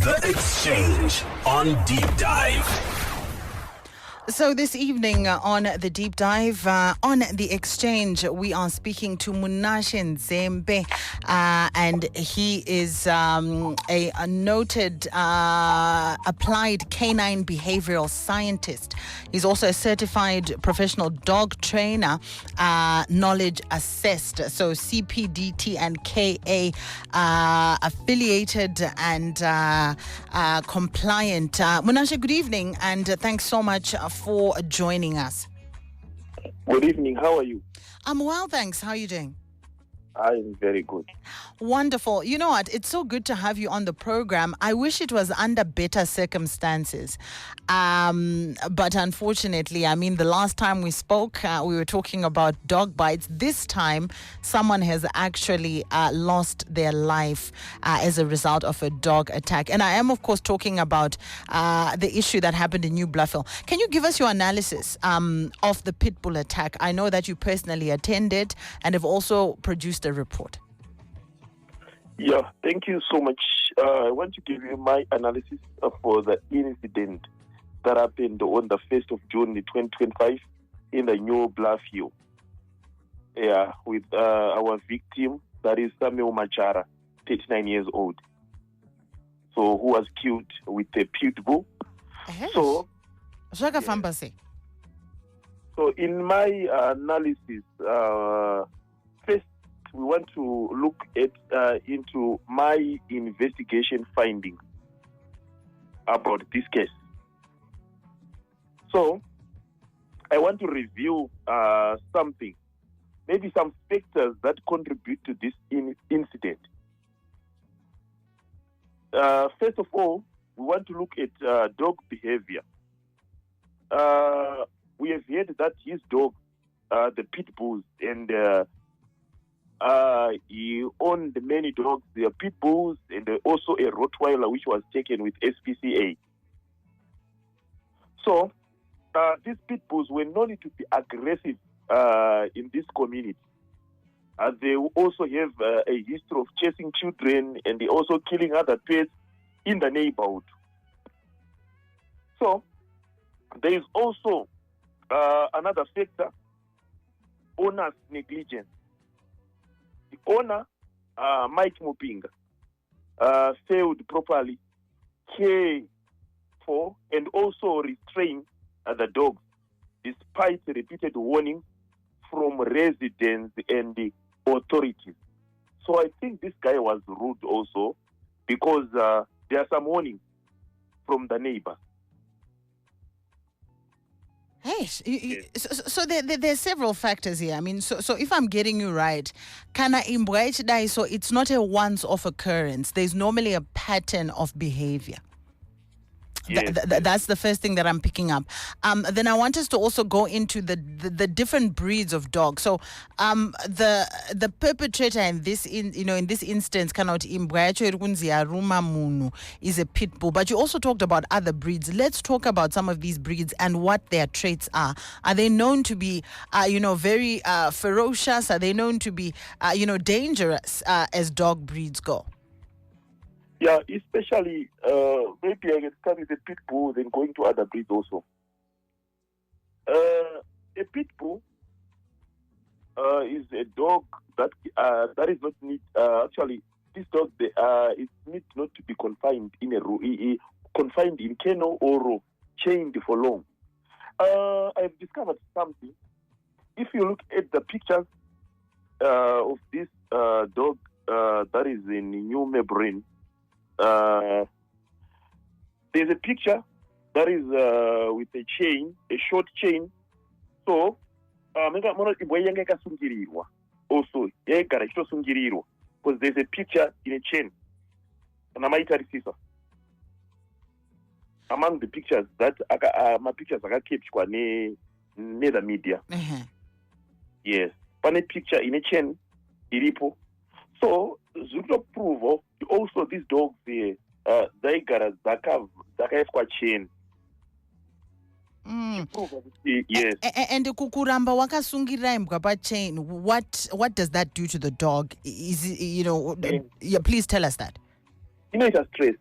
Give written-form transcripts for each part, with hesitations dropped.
The Exchange on Deep Dive. So this evening on the Deep Dive, on the Exchange, we are speaking to Munashe Nzembe, and he is a noted applied canine behavioral scientist. He's also a certified professional dog trainer, knowledge assessed, so CPDT and KA affiliated and compliant. Munashe, good evening, and thanks so much for joining us. Good evening. How are you? I'm well, thanks. How are you doing? I'm very good. Wonderful. You know what? It's so good to have you on the program. I wish it was under better circumstances. But unfortunately, I mean, the last time we spoke, we were talking about dog bites. This time, someone has actually lost their life as a result of a dog attack. And I am, of course, talking about the issue that happened in New Bluffville. Can you give us your analysis of the pit bull attack? I know that you personally attended and have also produced a report. Yeah, thank you so much. I want to give you my analysis for the incident that happened on the 1st of June 2025 in the New Bluffville. Yeah, with our victim, that is Samuel Machara, 39 years old. So, who was killed with a pit bull. So, in my analysis, first, we want to look at into my investigation findings about this case. So, I want to review something, maybe some factors that contribute to this incident. First of all, we want to look at dog behavior. We have heard that his dog, the pit bulls, and he owned many dogs. There are pit bulls and also a Rottweiler which was taken with SPCA. So, these pit bulls were known to be aggressive in this community. They also have a history of chasing children and they also killing other pets in the neighborhood. So, there is also another factor, owner's negligence. The owner, Mike Mupinga, failed properly care for and also restrain the dogs, despite repeated warnings from residents and the authorities. So I think this guy was rude also because there are some warnings from the neighbors. Hey, so there are several factors here. I mean, so if I'm getting you right, Kana Imbwaich, so it's not a once-off occurrence. There's normally a pattern of behavior. Yes. That's the first thing that I'm picking up. Then I want us to also go into the different breeds of dogs. So the perpetrator in this instance cannot is a pit bull. But you also talked about other breeds. Let's talk about some of these breeds and what their traits are. Are they known to be very ferocious? Are they known to be dangerous as dog breeds go? Yeah, especially maybe I can start with the pit bull, then going to other breeds also. A pit bull is a dog that is not need. Actually, this dog it needs not to be confined in confined in kennel or chained for long. I've discovered something. If you look at the pictures of this dog that is in New Melbourne. There's a picture that is with a chain, a short chain. So, also, because there's a picture in a chain. Among the pictures that my pictures are kept near the media. Yes, one picture in a chain, iripo. So, Zuto prove also these dogs they got a Zaka chain. Yes. And kukuramba wakasungira imbwa pa chain, what does that do to the dog? Is yeah, please tell us that. It's a stress.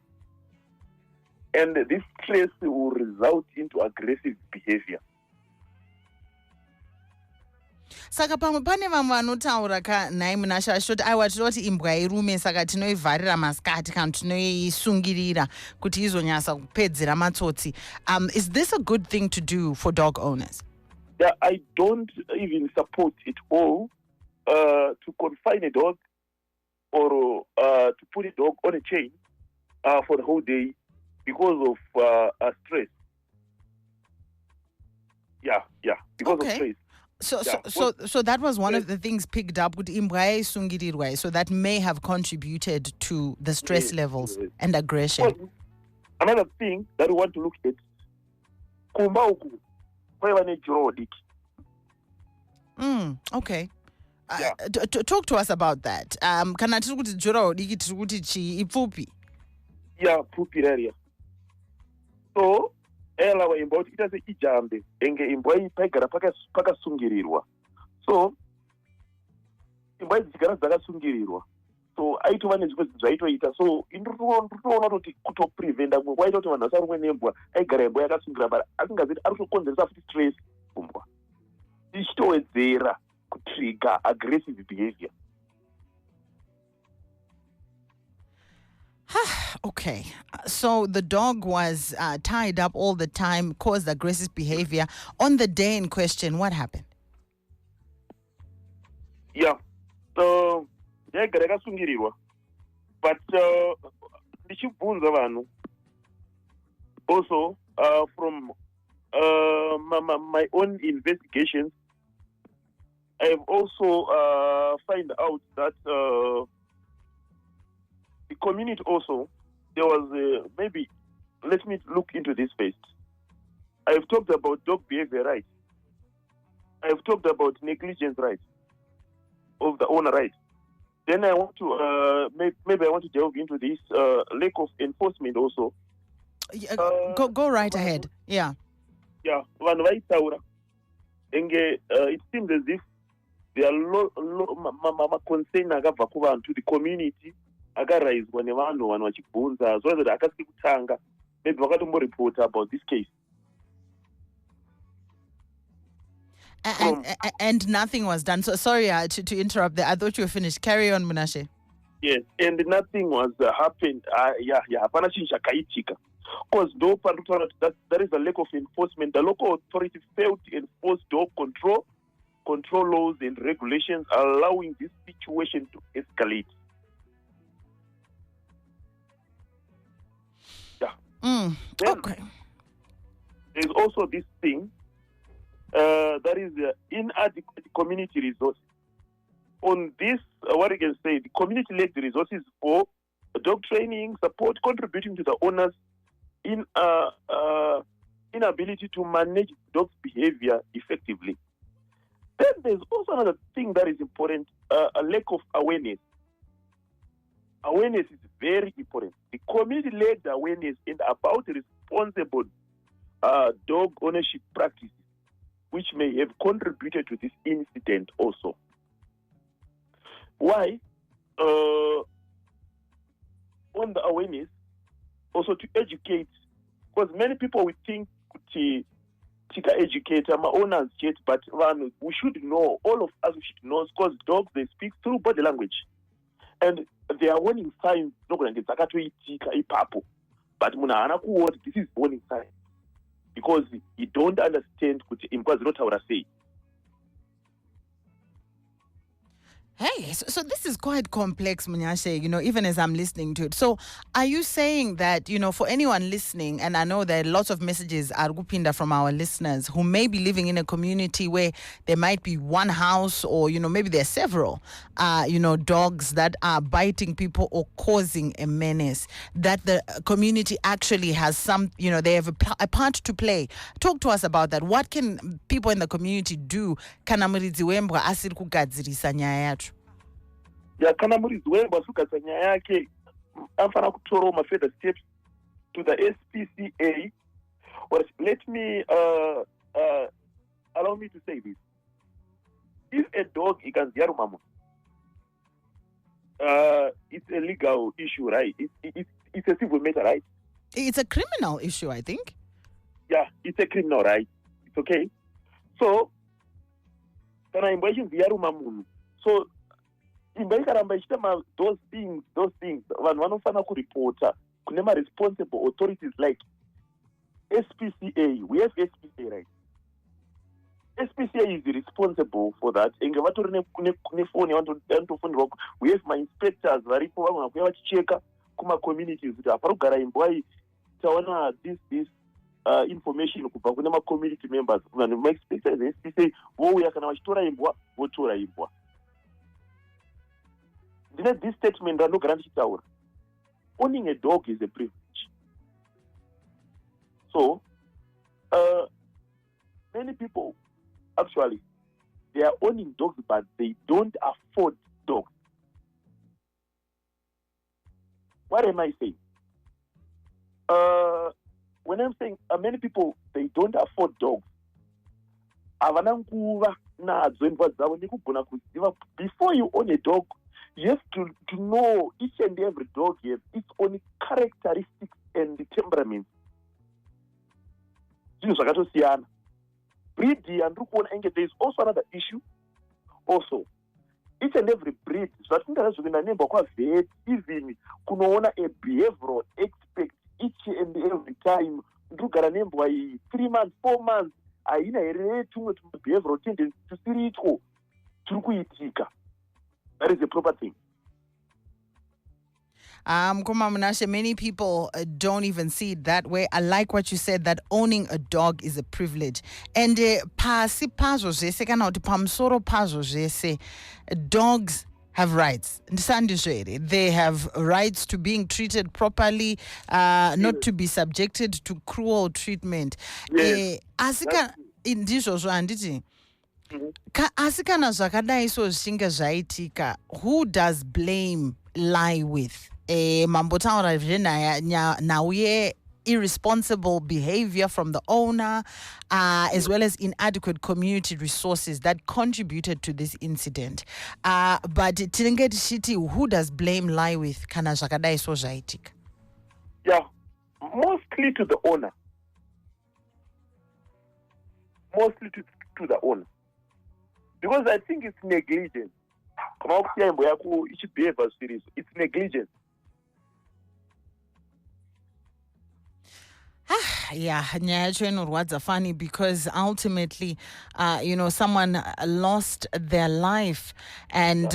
And this stress will result into aggressive behavior. Saka pamwe pane vamwe vanotaura kanhai Munashe vachitoti aiwa tinoti imbwa irume saka tinoivharira masikati kana tinoisungirira kuti izonyasa kupedzera matsotsi. Is this a good thing to do for dog owners? Yeah, I don't even support it all to confine a dog or to put a dog on a chain for the whole day because of stress. Yeah, because of stress. So that was one of the things picked up with imbwa sungirirwa. So that may have contributed to the stress levels and aggression. Well, another thing that we want to look at, kumba uku kwaiva nejoro diki. Okay. Talk to us about that. Kana tiri kuti joro diki tiri kuti chi ipfupi. Yeah, pfupi rariya. So ela imba kuti ita seijambe enge imbwa iyi paigara pakasungirirwa. So imbwa idzi dzigara dzakasungirirwa. So aitova nezvimwe zvinhu zvaitoita. So ndinoona kuti kutopreventa mwe kwaita kuti vanhu vasarumwe nembwa aigara imbwa yakasungira bara asingaziti ari kutokonzeresa futi stress kumbwa. Ichitowedzera kutrigger aggressive behavior. Okay, so the dog was tied up all the time, caused aggressive behavior. On the day in question, what happened? Yeah, so yaigara yakasungirirwa, but ndichibvunza vanhu also from my own investigations, I have also find out that the community also, there was maybe, let me look into this first. I have talked about dog behavior rights. I have talked about negligence rights of the owner rights. Then I want to, maybe I want to delve into this lack of enforcement also. Go right ahead. Yeah. Yeah, vanhu vaitaura. Enge, it seems as if there are concern akabva kuvanhu to the community akaraiswa nevanhu vachibvunza zvoratidza kuti akasiri kutanga maybe vakatomborepota about this case. And nothing was done. So sorry to interrupt there. I thought you were finished. Carry on, Munashe. Yes, and nothing was happened. Hapana chinhu chakaitika. Because though there is a lack of enforcement, the local authority failed to enforce dog control laws and regulations, allowing this situation to escalate. Yeah. Okay. There's also this thing that is inadequate community resources. On this, what you can say, the community-led resources for dog training, support, contributing to the owners' inability to manage dogs' behavior effectively. Then there's also another thing that is important, a lack of awareness. Awareness is very important. The community-led awareness about responsible dog ownership practices, which may have contributed to this incident also. Why? On the awareness, also to educate, because many people will think to educate owners yet, but we should know, all of us should know, because dogs, they speak through body language. And they are warning signs, but this is warning signs. Because you don't understand what I say. Hey, so this is quite complex, Munashe, even as I'm listening to it. So are you saying that, for anyone listening, and I know that lots of messages are gupinda from our listeners who may be living in a community where there might be one house or, maybe there are several, dogs that are biting people or causing a menace, that the community actually has some, they have a part to play. Talk to us about that. What can people in the community do? Kana muridzi wembwa asiri kugadzirisa nyaya yacho? Kana muridzi wembwa asiri kugadzirisa nyaya yake anofana kutorawo mafurther steps to the SPCA. But let me allow me to say this. If a dog ikanzi yaruma, it's a legal issue, right? It's a civil matter, right? It's a criminal issue, I think. Yeah, it's a criminal, right? It's okay. So, kana imba ichinziyaruma munhu. So, imba ikaramba ichita those things, vanhu vanofana kuripota kune responsible authorities like SPCA. We have SPCA, right? SPCA is responsible for that. Enge vatori nefoni yavanotofonderwa. We have my inspectors varipo vamwe vakuya vachicheka kuma-communities kuti hapari kugara imbwa iyi taona this information kubva kune ma-community members. Vanhu ma-inspectors SPCA vouya kana vachitora imbwa votora imbwa. Ndine this statement randogara ndichitaura. Owning a dog is a privilege. So, many people, actually, they are owning dogs, but they don't afford dogs. What am I saying? When I'm saying many people, they don't afford dogs, before you own a dog, you have to know each and every dog has its own characteristics and temperaments. Breed, and there is also another issue. Also, each and every breed, even kunoona a behavioral expect each and every time. 3 months, 4 months, behavioral tendency to see it. That is the proper thing. Munashe, many people don't even see it that way. I like what you said, that owning a dog is a privilege. And dogs have rights. They have rights to being treated properly, not to be subjected to cruel treatment. Yes. Asikana zvakadai so zvichinge zvaitika, who does blame lie with? Mambotaura nauye irresponsible behavior from the owner, as well as inadequate community resources that contributed to this incident. But tinenge tichiti, who does blame lie with kana zvakadai so zvaitika? Yeah, mostly to the owner. Mostly to the owner. Because I think it's negligence. It's negligence. Yeah, funny because ultimately, someone lost their life, and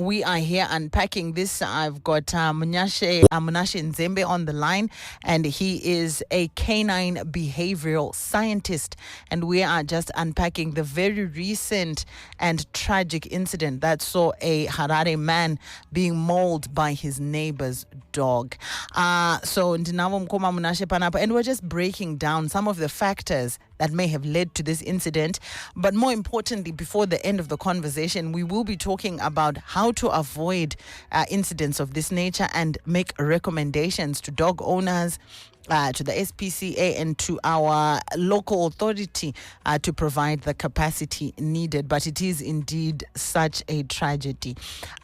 we are here unpacking this. I've got Munashe Nzembe on the line, and he is a canine behavioral scientist, and we are just unpacking the very recent and tragic incident that saw a Harare man being mauled by his neighbor's dog. So ndinavo mkoma Munashe panapa, and we're just breaking down some of the factors that may have led to this incident. But more importantly, before the end of the conversation, we will be talking about how to avoid incidents of this nature and make recommendations to dog owners, to the SPCA, and to our local authority to provide the capacity needed. But it is indeed such a tragedy.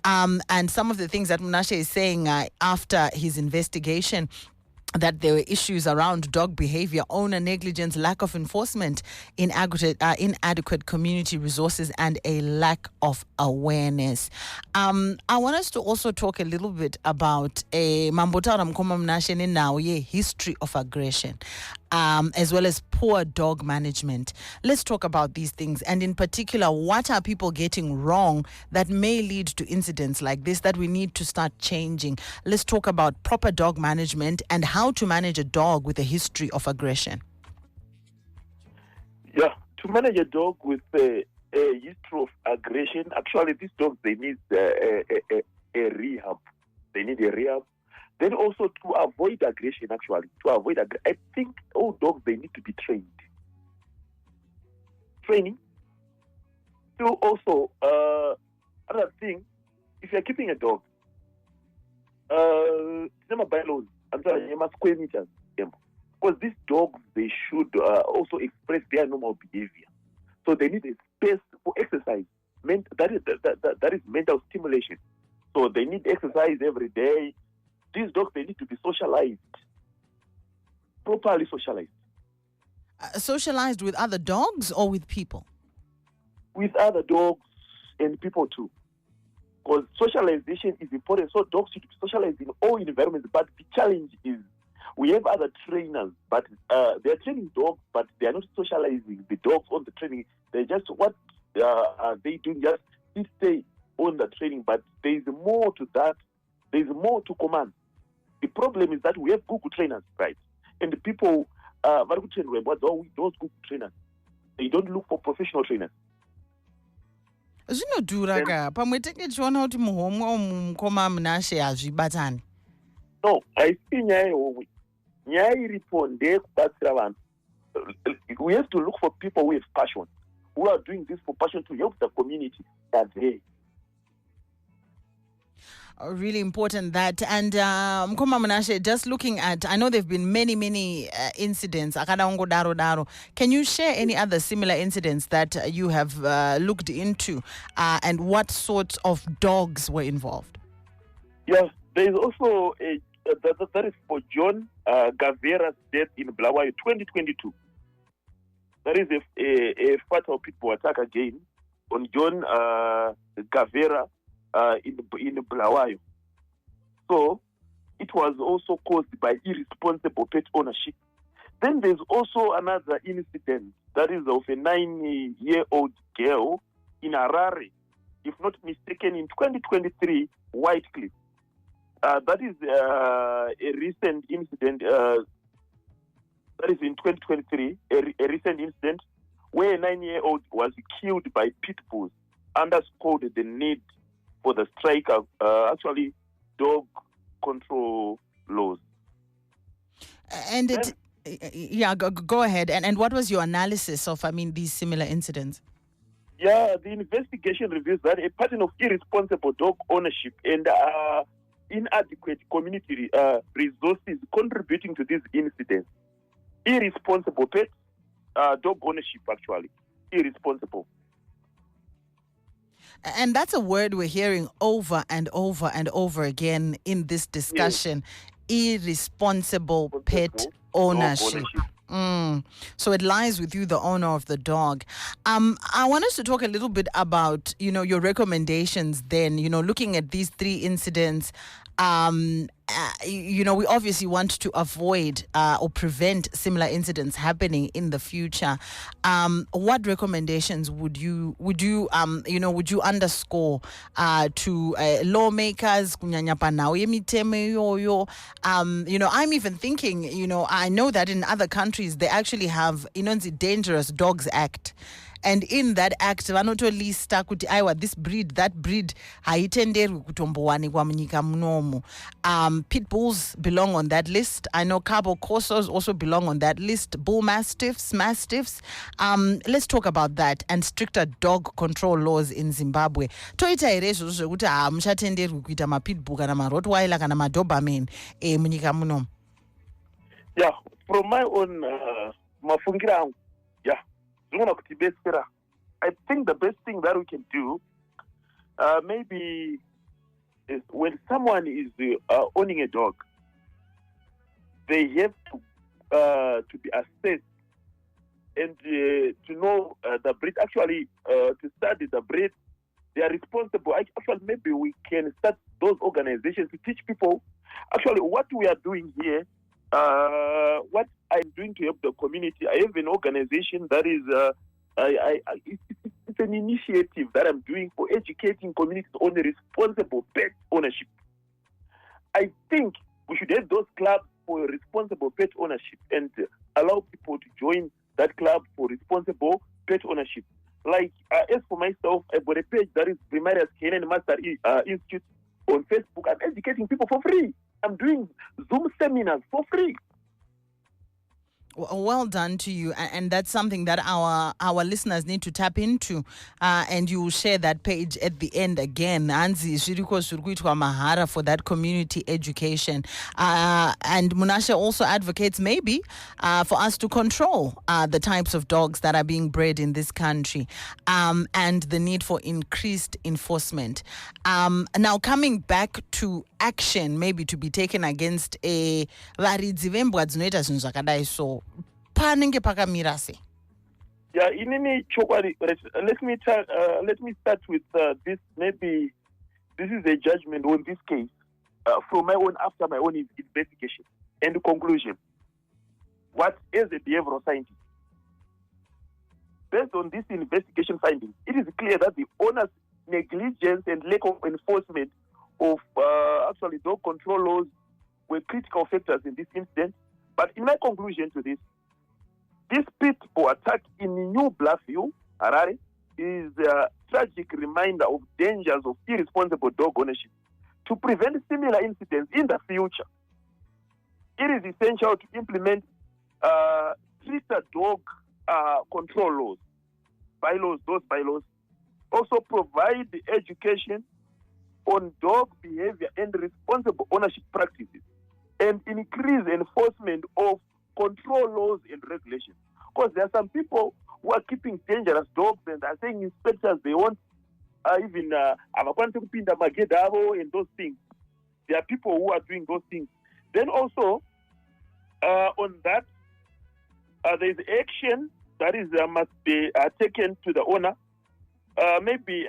And some of the things that Munashe is saying after his investigation, that there were issues around dog behavior, owner negligence, lack of enforcement, inadequate community resources, and a lack of awareness. I want us to also talk a little bit about a history of aggression, as well as poor dog management. Let's talk about these things, and in particular, what are people getting wrong that may lead to incidents like this that we need to start changing. Let's talk about proper dog management and how to manage a dog with a history of aggression. Yeah, to manage a dog with a history of aggression, actually these dogs, they need a rehab. They need a rehab. Then also to avoid aggression, I think all dogs, they need to be trained. Training. So also, another thing, if you're keeping a dog, bylaws, square meters, because these dogs, they should also express their normal behavior. So they need a space for exercise. That is mental stimulation. So they need exercise every day. These dogs, they need to be socialized. properly socialized. Socialized with other dogs or with people? With other dogs and people too. Because socialization is important. So dogs should be socialized in all environments. But the challenge is we have other trainers, but they're training dogs, but they are not socializing the dogs on the training. They're just what they do, just stay on the training. But there is more to that. There is more to command. The problem is that we have Google trainers, right? And the people, those Google trainers, they don't look for professional trainers. Zvinodhura ka pamwe tichiona kuti muhomwe umu mukoma Munashe hazvibatani. No, haisi nyaya yehomwe. Nyaya iripo ndeyekubatsira vanhu. We have to look for people who have passion, who are doing this for passion to help the community that day. Really important that. And Mkoma Munashe, just looking at, I know there have been many incidents. Can you share any other similar incidents that you have looked into and what sorts of dogs were involved? Yes, there is also that is for John Gavera's death in Bulawayo 2022. There is a fatal pit bull attack again on John Gavera in Bulawayo. So it was also caused by irresponsible pet ownership. Then there's also another incident that is of a 9-year-old girl in Harare, if not mistaken, in 2023, Whitecliff. That is a recent incident. That is in 2023, a recent incident where a 9-year-old was killed by pit bulls, underscored the need for the striker, dog control laws. And go ahead. And what was your analysis of, these similar incidents? Yeah, the investigation reveals that a pattern of irresponsible dog ownership and inadequate community resources contributing to these incidents. Irresponsible pet dog ownership, irresponsible. And that's a word we're hearing over and over and over again in this discussion. Yes. Irresponsible pet ownership. So it lies with you, the owner of the dog. I want us to talk a little bit about, your recommendations then, looking at these 3 incidents. We obviously want to avoid or prevent similar incidents happening in the future. What recommendations would you underscore to lawmakers? I'm even thinking, I know that in other countries they actually have the Dangerous Dogs Act. And in that act, vanotolista kuti aiwa this breed, that breed, haitenderwi kutombowanikwa munyika munomu. Pit bulls belong on that list. I know Cabo Corsos also belong on that list. Bull mastiffs. Let's talk about that and stricter dog control laws in Zimbabwe. Toita irezo zvekuti muchatenderwi kuita mapit bull kana marottweiler kana madoberman munyika munomu. Yeah, from my own mafungira angu, I think the best thing that we can do maybe is when someone is owning a dog, they have to be assessed and to know the breed. To study the breed, they are responsible. Maybe we can start those organizations to teach people. What we are doing here, what I'm doing to help the community, I have an organization that is, it's an initiative that I'm doing for educating communities on the responsible pet ownership. I think we should have those clubs for responsible pet ownership and allow people to join that club for responsible pet ownership. As for myself, I've got a page that is Primarius Canine Master Institute on Facebook. I'm educating people for free. I'm doing Zoom seminars for free. Well done to you, and that's something that our listeners need to tap into, and you will share that page at the end again. Anzi zviriko zviri kuitwa mahara for that community education, and Munashe also advocates maybe for us to control the types of dogs that are being bred in this country, and the need for increased enforcement. Now coming back to action, maybe to be taken against a varidzi vembwa dzinoita zvinhu zvakadai so. Panenge pakamira sei? Yeah, inini chokwadi. Let me start with this. Maybe this is a judgment on this case from my own after my own investigation and conclusion. What is a behavioral scientist? Based on this investigation findings, it is clear that the owner's negligence and lack of enforcement of actually dog control laws were critical factors in this incident. But in my conclusion to this pit bull attack in New Bluffview, Harare, is a tragic reminder of dangers of irresponsible dog ownership. To prevent similar incidents in the future, it is essential to implement stricter dog control laws, those bylaws. Also provide the education on dog behavior and responsible ownership practices, and increase enforcement of control laws and regulations. Because there are some people who are keeping dangerous dogs and are saying inspectors they want even pinda magedavo and those things. There are people who are doing those things. Then also on that there is action that is must be taken to the owner. Maybe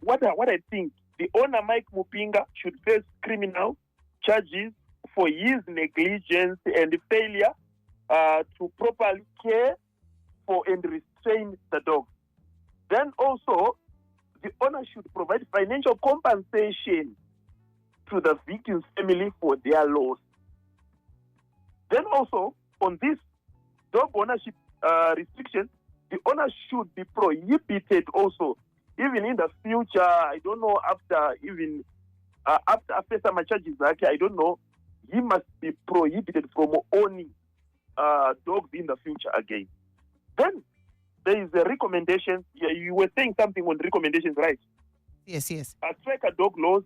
what I think the owner Mike Mupinga should face criminal charges for his negligence and failure to properly care for and restrain the dog. Then also, the owner should provide financial compensation to the victim's family for their loss. Then also, on this dog ownership restriction, the owner should be prohibited also, even in the future. I don't know, after some charges, I don't know, he must be prohibited from owning dogs in the future again. Then there is a recommendation. Yeah, you were saying something on recommendations, right? Yes. Striker dog laws,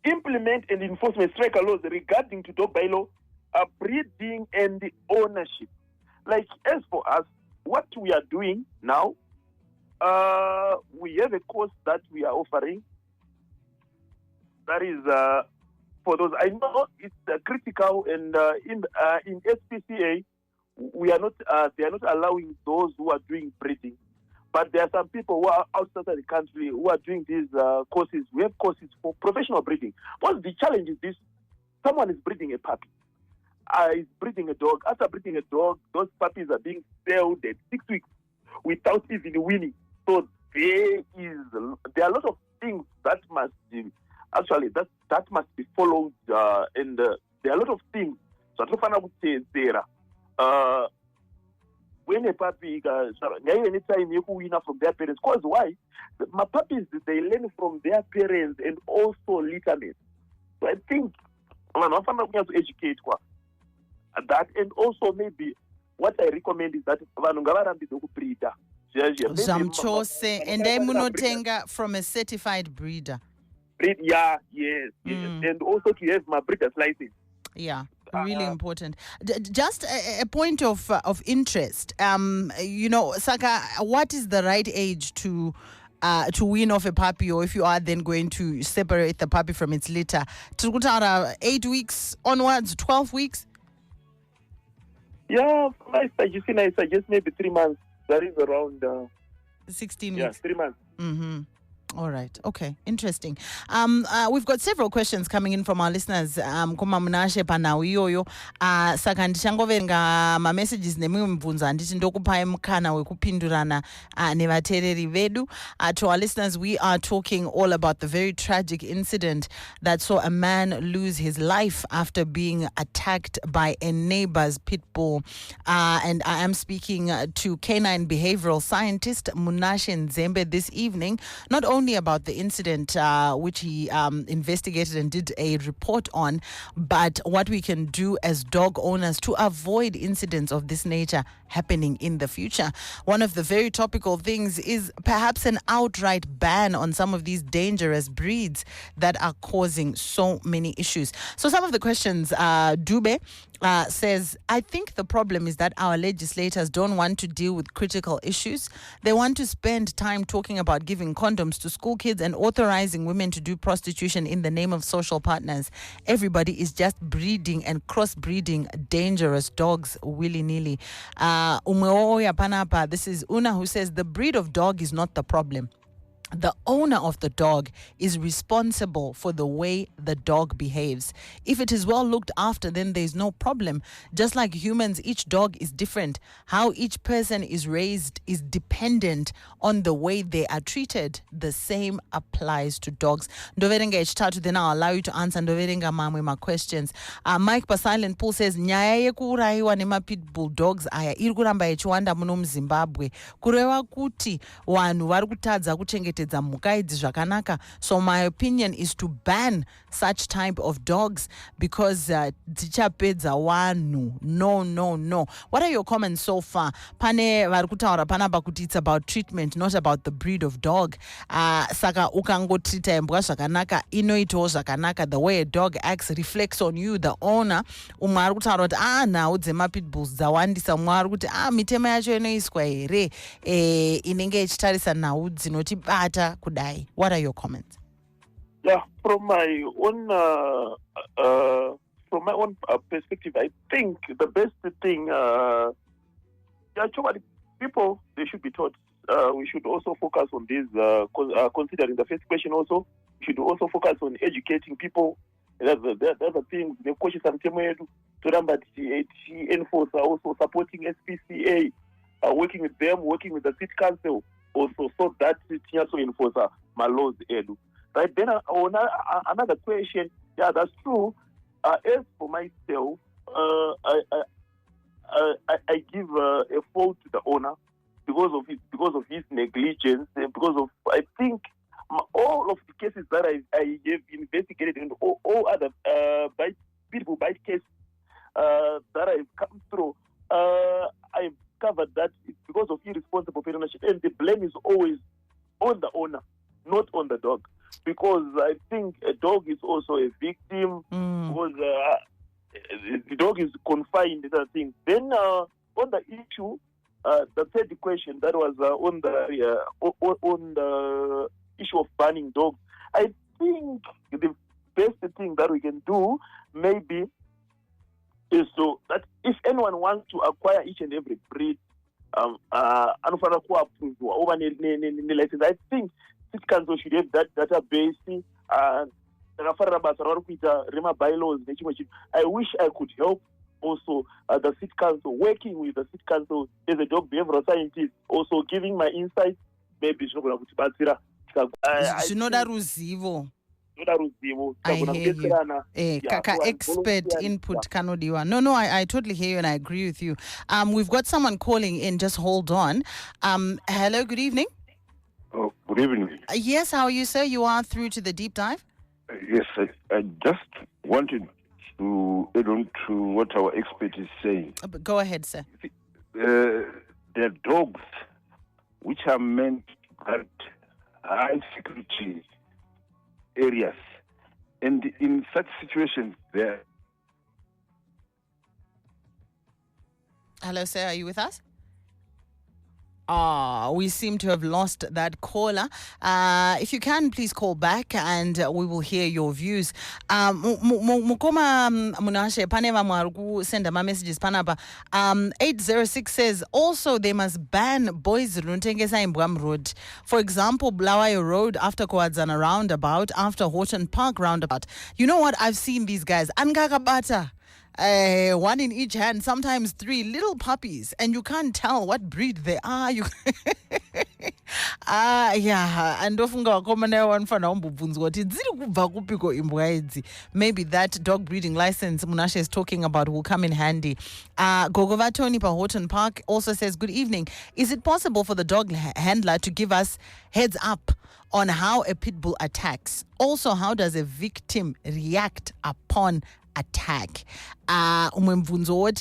implement and enforcement striker laws regarding to dog bylaw, breeding and ownership. Like as for us, what we are doing now, we have a course that we are offering. That is for those. I know it's critical, and in SPCA, we are not. They are not allowing those who are doing breeding, but there are some people who are outside the country who are doing these courses. We have courses for professional breeding. But the challenge is this: someone is breeding a puppy. Is breeding a dog. After breeding a dog, those puppies are being sold at 6 weeks without even winning. So there are a lot of things that must actually that must be followed, and there are a lot of things. So I would say there. When a puppy any time you win from their parents, cause why? My puppies they learn from their parents and also litterness. So I think we have to educate that, and also maybe what I recommend is that breeder. Zamchose, and then munotenga from a certified breeder. Yes. And also to have my breeder's license. Yeah, really important. Just a point of interest. Saka, what is the right age to wean off a puppy, or if you are then going to separate the puppy from its litter? 8 weeks onwards, 12 weeks? Yeah, I suggest maybe 3 months. That is around 16 weeks. Yeah, 3 months. Mm-hmm. All right. Okay. Interesting. We've got several questions coming in from our listeners. Kuma Munashe panawiyoyo. Saka ndichangoverenga ma messages nemwe mvunza anditi ndokupai mukana wekupindurana nevatereri vedu. To our listeners, we are talking all about the very tragic incident that saw a man lose his life after being attacked by a neighbor's pit bull. And I am speaking to canine behavioral scientist Munashe Nzembe this evening. Not only only about the incident which he investigated and did a report on, but what we can do as dog owners to avoid incidents of this nature happening in the future. One of the very topical things is perhaps an outright ban on some of these dangerous breeds that are causing so many issues. So some of the questions, Dube says, I think the problem is that our legislators don't want to deal with critical issues. They want to spend time talking about giving condoms to school kids and authorizing women to do prostitution in the name of social partners. Everybody is just breeding and crossbreeding dangerous dogs willy-nilly. This is Una who says the breed of dog is not the problem. The owner of the dog is responsible for the way the dog behaves. If it is well looked after, then there's no problem. Just like humans, each dog is different. How each person is raised is dependent on the way they are treated. The same applies to dogs. Ndoverenga Ichitatu, then I'll allow you to answer Ndoverenga mamwe my questions. Mike Pasilent Pool says, nyaya yekuraiwa nema pit bull dogs aya iri kuramba ichiwanda muno muZimbabwe. Kureva kuti vanhu vari kutadza kuchengetedza mhuka idzi zvakanaka. So my opinion is to ban such type of dogs because dzichapedza vanhu. No. What are your comments so far? Pane vari kutaura panapa kuti it's about treatment, not about the breed of dog. Saka ukangotrita imbwa zvakanaka inoitawo zvakanaka. The way a dog acts reflects on you, the owner. Umwe ari kutaura kuti nhau dzemapitbulls dzawandisa. Umwe ari kuti mitemo yacho inoiswa here inenge ichitarisa nhau dzinotibata kudai. What are your comments? Yeah, from my own perspective, I think the best thing, actually, people, they should be taught. We should also focus on this, considering the first question also, we should also focus on educating people. That's the thing, the questions I'm telling you, to remember enforce also supporting SPCA, working with them, working with the city council also, so that it also enforce my laws edu. Right, then another question, yeah, that's true. As for myself, I give a fault to the owner because of his negligence, and because of, I think, all of the cases that I have investigated and all other people bite cases that I've come through, I've covered that it's because of irresponsible ownership, and the blame is always on the owner, not on the dog. Because I think a dog is also a victim, because the dog is confined in that thing. Then on the issue, the third question that was on the issue of banning dogs, I think the best thing that we can do maybe is so that if anyone wants to acquire each and every breed, I think City Council should have that database. I wish I could help also the City Council, working with the City Council as a dog behavioral scientist, also giving my insights. Maybe I hear you. Kaka expert input kanodiwa. No, I totally hear you and I agree with you. We've got someone calling in. Just hold on. Hello, good evening. Oh, good evening. Yes, how are you, sir? You are through to the deep dive. Yes, I just wanted to add on to what our expert is saying. Go ahead, sir. There are dogs which are meant at high security areas, and in such situations, there. Hello, sir. Are you with us? We seem to have lost that caller. If you can, please call back and we will hear your views. Mukoma Munashe paneva maruku send my messages panapa. 806 says also they must ban boys runtengesa in Bwam Road. For example, Blawayo Road after Koadzana roundabout, after Horton Park roundabout. You know what? I've seen these guys. Angakabata. one in each hand, sometimes 3 little puppies, and you can't tell what breed they are. You yeah, and often maybe that dog breeding license Munashe is talking about will come in handy. Gogova Tony Horton Park also says, good evening. Is it possible for the dog handler to give us heads up on how a pit bull attacks? Also, how does a victim react upon attack? What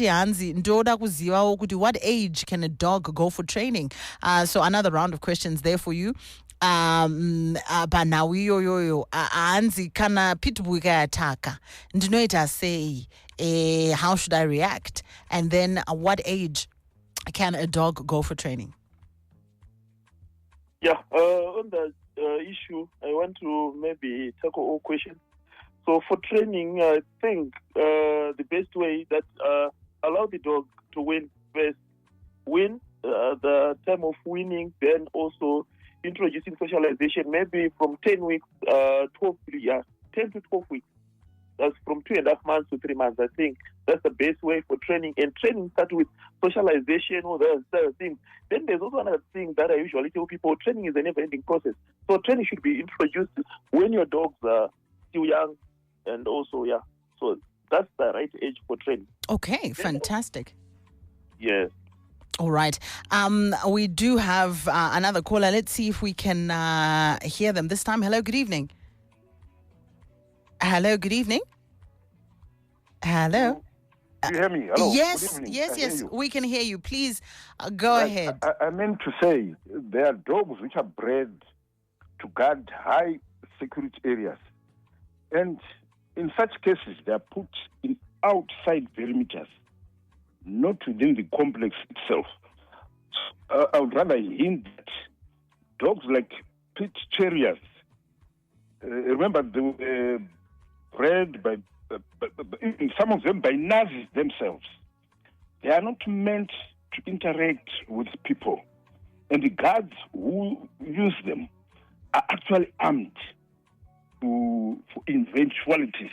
age can a dog go for training? So another round of questions there for you. Panawiyo anzi kana pitbull ikayataka ndinoita sei, how should I react, and then at what age can a dog go for training? On the issue, I want to maybe tackle all questions. So for training, I think the best way that allow the dog to win first, win the time of winning, then also introducing socialization, maybe from 10 weeks, 10 to 12 weeks. That's from 2.5 months to 3 months. I think that's the best way for training. And training starts with socialization or the other things. Then there's also another thing that I usually tell people: training is a never-ending process. So training should be introduced when your dogs are still young, and also so that's the right age for training. Okay, fantastic. Yes. All right. We do have another caller. Let's see if we can hear them this time. Hello, good evening. Hello, good evening. Hello. Do you hear me? Hello. Yes, Good evening. yes. We can hear you. Please go ahead. I meant to say there are dogs which are bred to guard high security areas. And in such cases, they are put in outside perimeters, not within the complex itself. I would rather hint that dogs like pit terriers, remember they were bred by some of them by Nazis themselves. They are not meant to interact with people. And the guards who use them are actually armed for eventualities.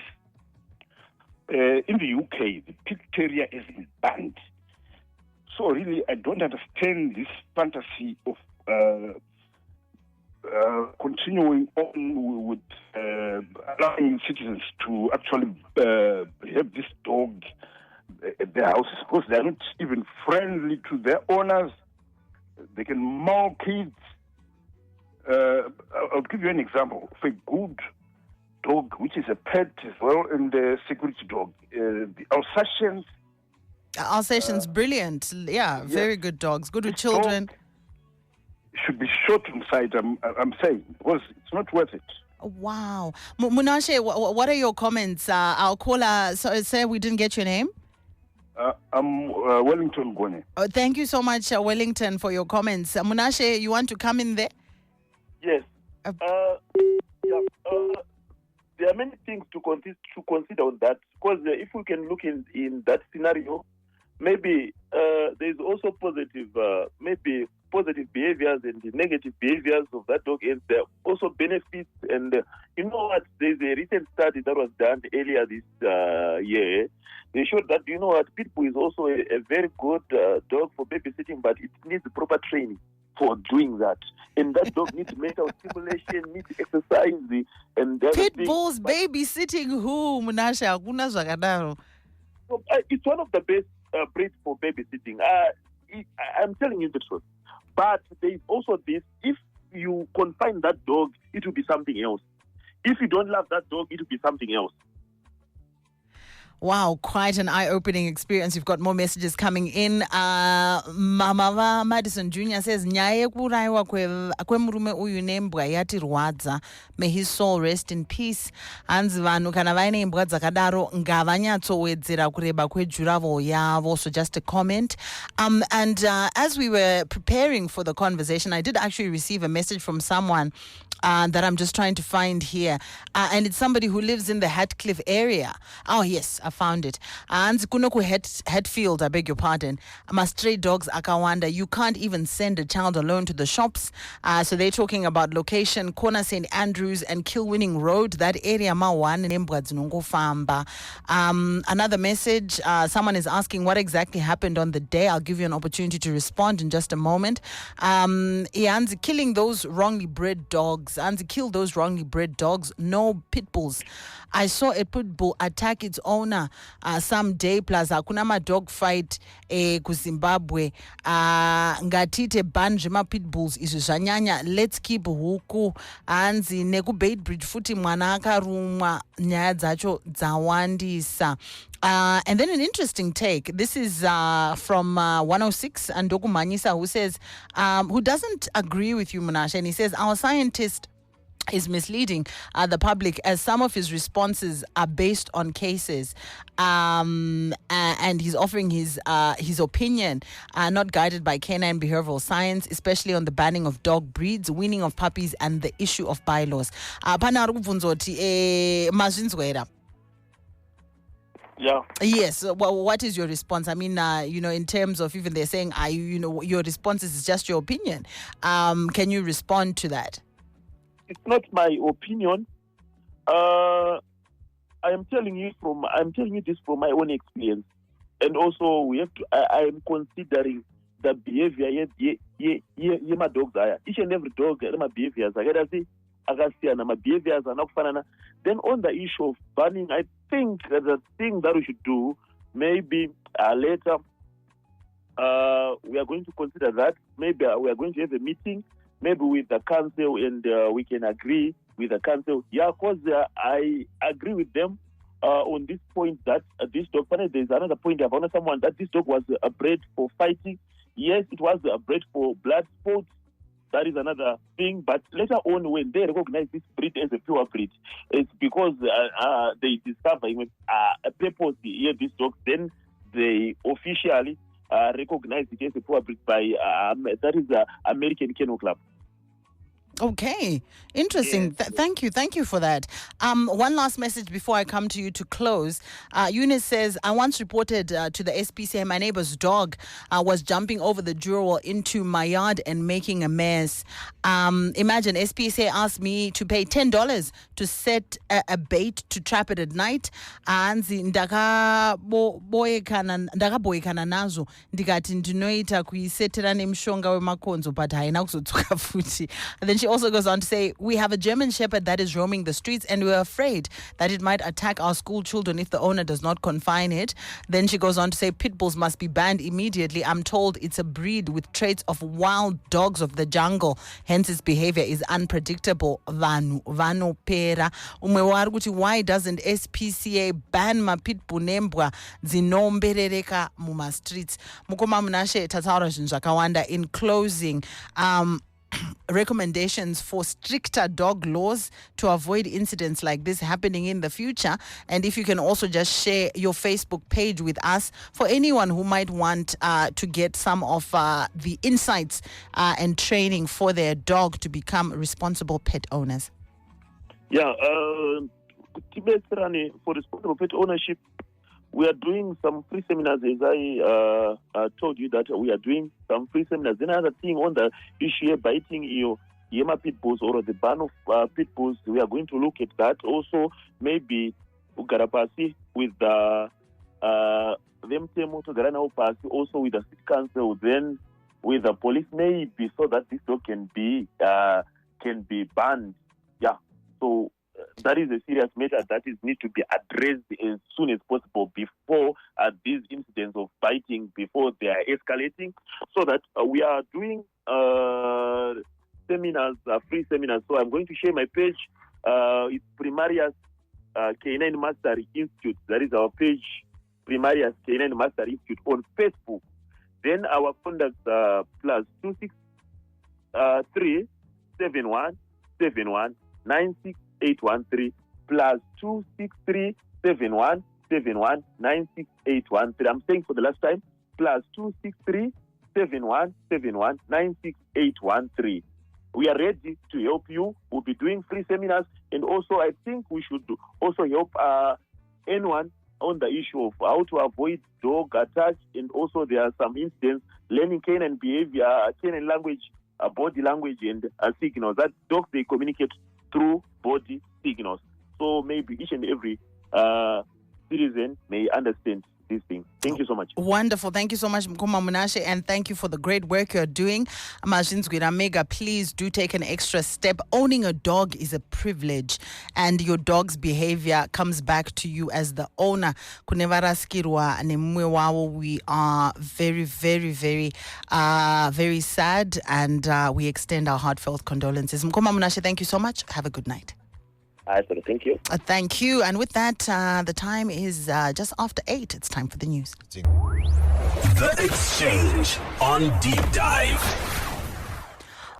In the UK, the pit terrier is banned. So really, I don't understand this fantasy of continuing on with allowing citizens to actually have this dog at their houses, because they're not even friendly to their owners. They can maul kids. I'll give you an example of a good dog, which is a pet as well, and a security dog. The Alsatians. Alsatians, brilliant. Yeah, very good dogs. Good with children. Should be shot on sight, I'm saying, because it's not worth it. Wow. Munashe, what are your comments? Our caller, say we didn't get your name. I'm Wellington Gone. Oh, thank you so much, Wellington, for your comments. Munashe, you want to come in there? Yes. There are many things to consider on that, because if we can look in that scenario, maybe there's also positive behaviors and the negative behaviors of that dog, and there are also benefits. And you know what? There's a recent study that was done earlier this year. They showed that, you know what, Pitbull is also a very good dog for babysitting, but it needs proper training for doing that. And that dog needs mental stimulation, needs exercise, and Pitbull's babysitting who, Munashe? Hakuna zvakadaro. So, it's one of the best breeds for babysitting. I'm telling you the truth. But there is also this: if you confine that dog, it will be something else. If you don't love that dog, it will be something else. Wow, quite an eye-opening experience. You've got more messages coming in. Mama Madison Jr. says, Nyaye kuraiwa kwemurume uyu nembwa yatirwadza. May his soul rest in peace. Hanzi vanhu kana vaine imbwa dzakadaro ngavanyatsowedzera kureba kwejuravo yavo. So just a comment. And as we were preparing for the conversation, I did actually receive a message from someone that I'm just trying to find here. And it's somebody who lives in the Hatcliffe area. Oh, yes. I found it. And kunoku Hetfield, I beg your pardon. Stray dogs akawanda. You can't even send a child alone to the shops. So they're talking about location, Corner St. Andrews and Kilwinning Road. That area mawan famba. Another message. Someone is asking what exactly happened on the day. I'll give you an opportunity to respond in just a moment. Anzi killing those wrongly bred dogs. Anzi kill those wrongly bred dogs. No pit bulls. I saw a pit bull attack its owner some day plus kunama dog fight ku Zimbabwe. Ngatite banje ma pit bulls izvi zvanyanya. Let's keep huku hanzi neku Bait Bridge futi mwana akarumwa nyaya dzacho dzawandisa. And then an interesting take. This is from 106 and Doku Manyisa, who says, who doesn't agree with you, Munashe, and he says, our scientist is misleading the public as some of his responses are based on cases, and he's offering his opinion, not guided by canine behavioral science, especially on the banning of dog breeds, weaning of puppies, and the issue of bylaws. Yeah. Yes. Well, what is your response? I mean, in terms of even they're saying, your response is just your opinion. Can you respond to that? It's not my opinion. I'm telling you this from my own experience, and also we have to. I am considering the behavior. My dogs are each and every dog. My behaviors. My behaviors are not fun. Then on the issue of banning, I think the thing that we should do, maybe later, we are going to consider that. Maybe we are going to have a meeting, maybe with the council, and we can agree with the council. Yeah, because I agree with them on this point that this dog, there's another point I've honoured someone that this dog was bred for fighting. Yes, it was bred for blood sports. That is another thing. But later on, when they recognize this breed as a pure breed, it's because they discover a purpose here, this dog, then they officially recognize it as a pure breed by, that is the American Kennel Club. Okay, interesting. Yes. Thank you for that. One last message before I come to you to close. Eunice says, I once reported to the SPCA my neighbor's dog was jumping over the dual into my yard and making a mess. Imagine SPCA asked me to pay $10 to set a bait to trap it at night. Anzi ndakaboyekana nazo ndikati ndinoita kuisetera nemishonga wemakonzo but haina kuzodzoka futi. Then she also goes on to say, we have a German Shepherd that is roaming the streets and we're afraid that it might attack our school children if the owner does not confine it. Then she goes on to say, pit bulls must be banned immediately. I'm told it's a breed with traits of wild dogs of the jungle. Hence its behavior is unpredictable. Vanopera. Why doesn't SPCA ban ma pit bull nembwa dzinomberereka muma streets? Mukoma Munashe tataura zvinhu zvakawanda. In closing, recommendations for stricter dog laws to avoid incidents like this happening in the future. And if you can also just share your Facebook page with us for anyone who might want to get some of the insights and training for their dog to become responsible pet owners. Yeah, for responsible pet ownership, we are doing some free seminars, as I told you that we are doing some free seminars. Then another thing on the issue of biting Yema pit bulls or the ban of pit bulls, we are going to look at that. Also, maybe Ugarapasi with the also with the city council, then with the police, maybe so that this dog can be banned. Yeah, so that is a serious matter that needs to be addressed as soon as possible before these incidents of biting, before they are escalating, so that we are doing seminars, free seminars. So I'm going to share my page. It's Primarius Canine Mastery Institute. That is our page, Primarius Canine Mastery Institute on Facebook. Then our contacts plus 263-7171-96-813 plus 263-7171-96-813. I'm saying for the last time, plus 263-7171-96-813. We are ready to help you. We'll be doing free seminars, and also I think we should also help anyone on the issue of how to avoid dog attacks, and also there are some incidents learning canine behavior, canine language, body language, and signals. That dogs, they communicate through body signals. So maybe each and every citizen may understand these things. Thank you so much. Wonderful. Thank you so much, Mkuma Munashe, and thank you for the great work you're doing. Amazhinzwira Mega, please do take an extra step. Owning a dog is a privilege, and your dog's behavior comes back to you as the owner. Kunevaraskirwa nemwe wawo, we are very, very, very, very sad, and we extend our heartfelt condolences. Mkuma Munashe, thank you so much. Have a good night. Thank you. Thank you. And with that, the time is just after 8. It's time for the news. The Exchange on Deep Dive.